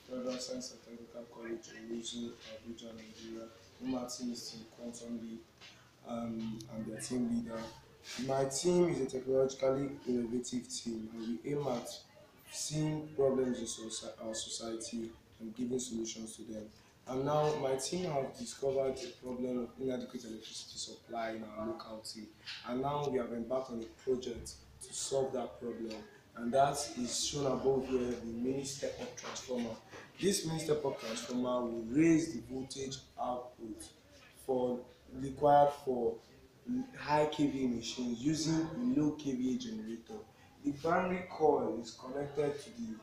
Federal Science and Technical College in Wusu, Abuja, Nigeria. My team is Team Quantum League, and their team leader. My team is a technologically innovative team, and we aim at seeing problems in our society and giving solutions to them. And now my team have discovered the problem of inadequate electricity supply in our locality, and now we have embarked on a project to solve that problem. And that is shown above here, the mini step-up transformer. This mini step-up transformer will raise the voltage output for required for high kVA machines using low kVA generator. The primary coil is connected to the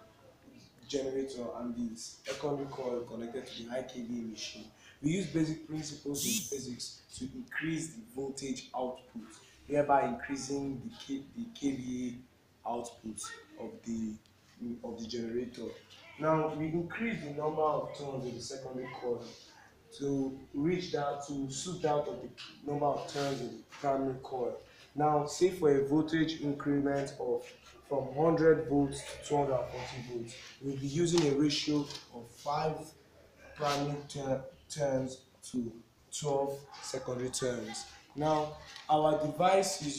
generator and the secondary coil connected to the high kVA machine. We use basic principles in physics to increase the voltage output, thereby increasing the kVA output of the generator. Now we increase the number of turns of the secondary coil to reach that to suit out of the number of turns in the primary coil. Now, say for a voltage increment of from 100 volts to 240 volts, we'll be using a ratio of 5 primary turns to 12 secondary turns. Now, our device will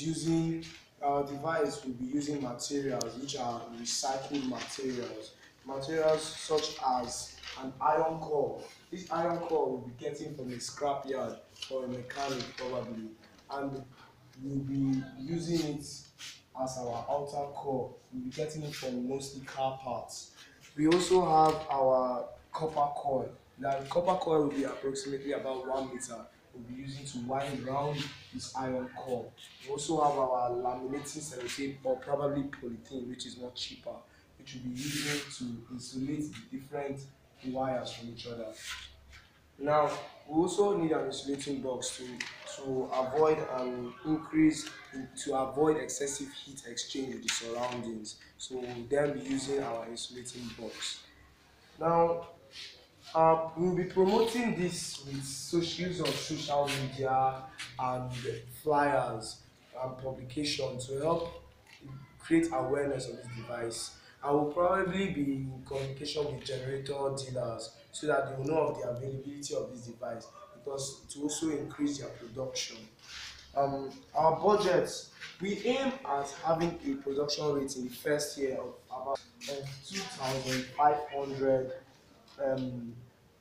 be using materials which are recycled materials such as an iron core. This iron core will be getting from a scrap yard or a mechanic probably, and we'll be using it as our outer core. We'll be getting it from mostly car parts. We also have our copper coil. Now, the copper coil will be approximately about 1 meter. We'll be using to wind around this iron core. We also have our laminating sellotape or probably polythene, which is much cheaper, which we'll be using to insulate the different wires from each other. Now, we also need an insulating box to avoid an increase, to avoid excessive heat exchange with the surroundings. So we'll then be using our insulating box. Now, we'll be promoting this with use of social media and flyers and publication to help create awareness of this device. I will probably be in communication with generator dealers so that they will know of the availability of this device, because to also increase their production. Our budget, we aim at having a production rate in the first year of about 2,500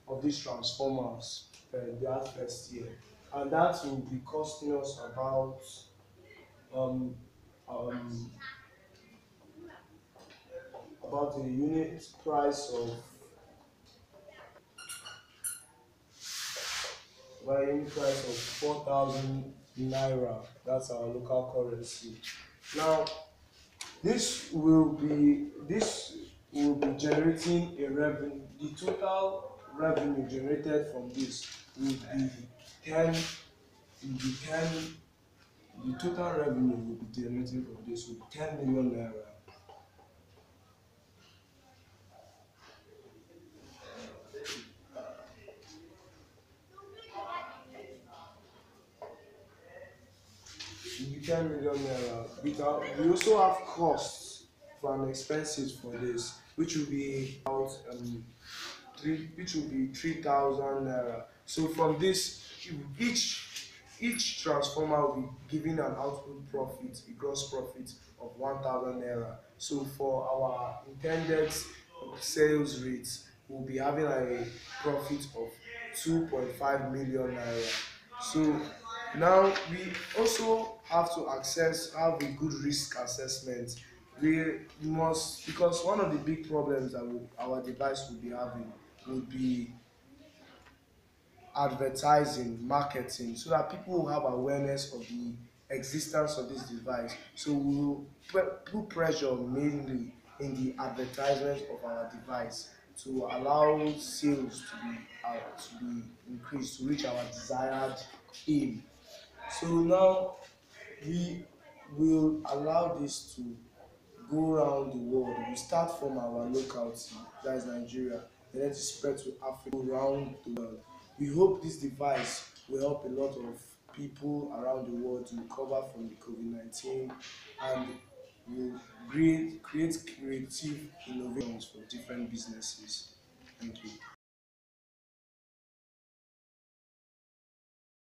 of these transformers that first year, and that will be costing us um, um, about a unit price of about a unit price of 4,000 naira. That's our local currency. Now, this will be generating a revenue. The total revenue generated from this will be 10 will be 10 the total revenue will be generated from this will be 10 million naira. Will be 10 million naira. We also have costs for and expenses for this, which will be about which will be 3,000 naira. So from this, each transformer will be giving an output profit, a gross profit of 1,000 naira. So for our intended sales rates, we'll be having a profit of 2.5 million naira. So now we also have to have a good risk assessment. We must, because one of the big problems that our device will be having would be advertising, marketing, so that people will have awareness of the existence of this device. So we will put pressure mainly in the advertisement of our device to allow sales to be increased, to reach our desired aim. So now we will allow this to go around the world. We start from our locality, that is Nigeria, and then to spread to Africa, around the world. We hope this device will help a lot of people around the world to recover from the COVID-19, and will create creative innovations for different businesses. Thank you.